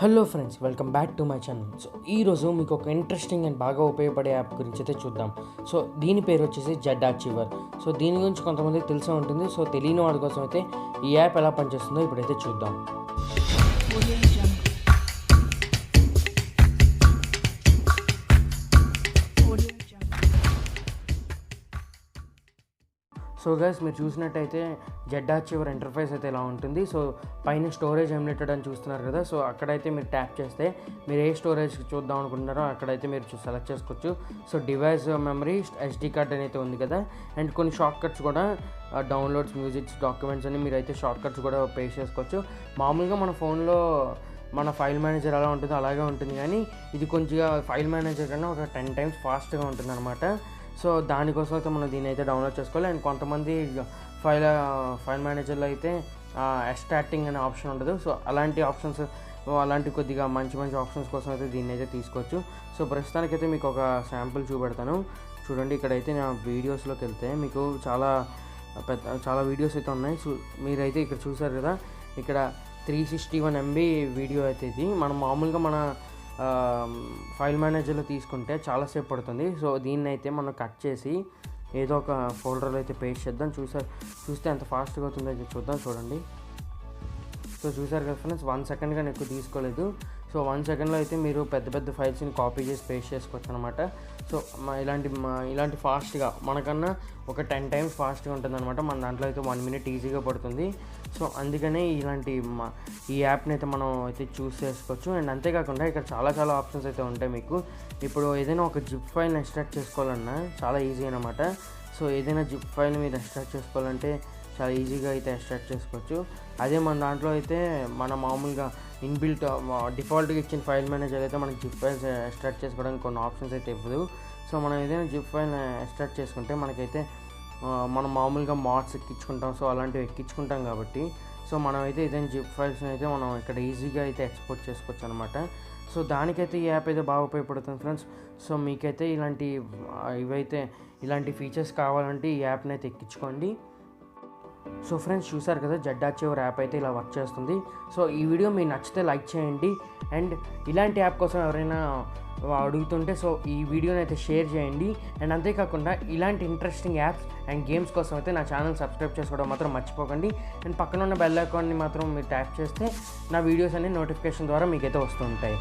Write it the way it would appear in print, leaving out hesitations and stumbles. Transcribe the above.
Hello friends, welcome back to my channel. So ఈరోజు మీకు ఒక ఇంట్రెస్టింగ్ అండ్ బాగా ఉపయోగపడే యాప్ గురించి అయితే చూద్దాం. సో దీని పేరు వచ్చేసి ZArchiver. సో దీని గురించి కొంతమందికి తెలిసే ఉంటుంది. సో తెలియని వాడి కోసం అయితే ఈ యాప్ ఎలా పనిచేస్తుందో ఇప్పుడైతే చూద్దాం. సో గైస్, మీరు చూసినట్టయితే ZArchiver ఇంటర్ఫేస్ అయితే ఇలా ఉంటుంది. సో పైన స్టోరేజ్ ఎమ్యులేటెడ్ అని చూస్తున్నారు కదా. సో అక్కడైతే మీరు ట్యాప్ చేస్తే మీరు ఏ స్టోరేజ్ చూద్దాం అనుకుంటున్నారో అక్కడైతే మీరు సెలెక్ట్ చేసుకోవచ్చు. So device memory, SD card అయితే ఉంది కదా. అండ్ కొన్ని షార్ట్ కట్స్ కూడా, డౌన్లోడ్స్, మ్యూజిక్స్, డాక్యుమెంట్స్ అని మీరైతే షార్ట్ కట్స్ కూడా పే చేసుకోవచ్చు. మామూలుగా మన ఫోన్లో మన ఫైల్ మేనేజర్ ఎలా ఉంటుందో అలాగే ఉంటుంది, కానీ ఇది కొంచెంగా ఫైల్ మేనేజర్ కన్నా ఒక 10 times ఫాస్ట్గా ఉంటుంది అనమాట. సో దానికోసం అయితే మనం దీన్ని అయితే డౌన్లోడ్ చేసుకోవాలి. అండ్ కొంతమంది ఫైల్ మేనేజర్లో అయితే ఎక్స్ట్రాక్టింగ్ అనే ఆప్షన్ ఉండదు. సో అలాంటి కొద్దిగా మంచి ఆప్షన్స్ కోసం అయితే దీన్ని అయితే తీసుకోవచ్చు. సో ప్రస్తుతానికైతే మీకు ఒక శాంపుల్ చూపెడతాను. చూడండి, ఇక్కడైతే నా వీడియోస్లోకి వెళ్తే మీకు చాలా వీడియోస్ అయితే ఉన్నాయి. సో మీరైతే ఇక్కడ చూసారు కదా, ఇక్కడ 361 MB వీడియో అయితే ఇది. మనం మామూలుగా మన ఫైల్ మేనేజర్లో తీసుకుంటే చాలాసేపు పడుతుంది. సో దీన్ని అయితే మనం కట్ చేసి ఏదో ఒక ఫోల్డర్లో అయితే పేస్ట్ చేద్దాం. చూస్తే ఎంత ఫాస్ట్గా అవుతుందో అయితే చూద్దాం. చూడండి, సో చూసారు కదా ఫ్రెండ్స్, 1 second కానీ ఎక్కువ తీసుకోలేదు. సో 1 secondలో అయితే మీరు పెద్ద ఫైల్స్ని కాపీ చేసి పేస్ట్ చేసుకోవచ్చు అనమాట. సో ఇలాంటి ఫాస్ట్గా మనకన్నా ఒక 10 times ఫాస్ట్గా ఉంటుంది అనమాట. మన దాంట్లో అయితే 1 minute ఈజీగా పడుతుంది. సో అందుకనే ఈ యాప్ని అయితే మనం అయితే చూస్ చేసుకోవచ్చు. అండ్ అంతేకాకుండా ఇక్కడ చాలా ఆప్షన్స్ అయితే ఉంటాయి మీకు. ఇప్పుడు ఏదైనా ఒక జిప్ ఫైల్ని ఎక్స్ట్రాక్ట్ చేసుకోవాలన్నా చాలా ఈజీ అనమాట. సో ఏదైనా జిప్ ఫైల్ మీరు ఎక్స్ట్రాక్ట్ చేసుకోవాలంటే చాలా ఈజీగా అయితే ఎక్స్ట్రాక్ట్ చేసుకోవచ్చు. అదే మన దాంట్లో అయితే మన మామూలుగా ఇన్బిల్ట్ డిఫాల్ట్గా ఇచ్చిన ఫైల్ మేనేజర్ అయితే మనకి జిప్ ఫైల్స్ ఎక్స్ట్రాక్ట్ చేసుకోవడానికి కొన్ని ఆప్షన్స్ అయితే ఇవ్వదు. సో మనం ఏదైనా జిప్ ఫైల్ ఎక్స్ట్రాక్ట్ చేసుకుంటే మనకైతే మనం మామూలుగా మాడ్స్ ఎక్కించుకుంటాం. సో అలాంటివి ఎక్కించుకుంటాం కాబట్టి సో మనం అయితే ఏదైనా జిప్ ఫైల్స్ని అయితే మనం ఇక్కడ ఈజీగా అయితే ఎక్స్పోర్ట్ చేసుకోవచ్చు అనమాట. సో దానికైతే ఈ యాప్ అయితే బాగా ఉపయోగపడుతుంది ఫ్రెండ్స్. సో మీకైతే ఇలాంటి ఫీచర్స్ కావాలంటే ఈ యాప్ని అయితే ఎక్కించుకోండి. సో ఫ్రెండ్స్, చూసారు కదా, ZArchiver యాప్ అయితే ఇలా వర్క్ చేస్తుంది. సో ఈ వీడియో మీకు నచ్చితే లైక్ చేయండి. అండ్ ఇలాంటి యాప్ కోసం ఎవరైనా అడుగుతుంటే సో ఈ వీడియోని అయితే షేర్ చేయండి. అండ్ అంతేకాకుండా ఇలాంటి ఇంట్రెస్టింగ్ యాప్స్ అండ్ గేమ్స్ కోసం అయితే నా ఛానల్ సబ్స్క్రైబ్ చేసుకోవడం మాత్రం మర్చిపోకండి. అండ్ పక్కన ఉన్న బెల్ ఐకాన్ని మాత్రం మీరు ట్యాప్ చేస్తే నా వీడియోస్ అన్ని నోటిఫికేషన్ ద్వారా మీకైతే వస్తూ ఉంటాయి.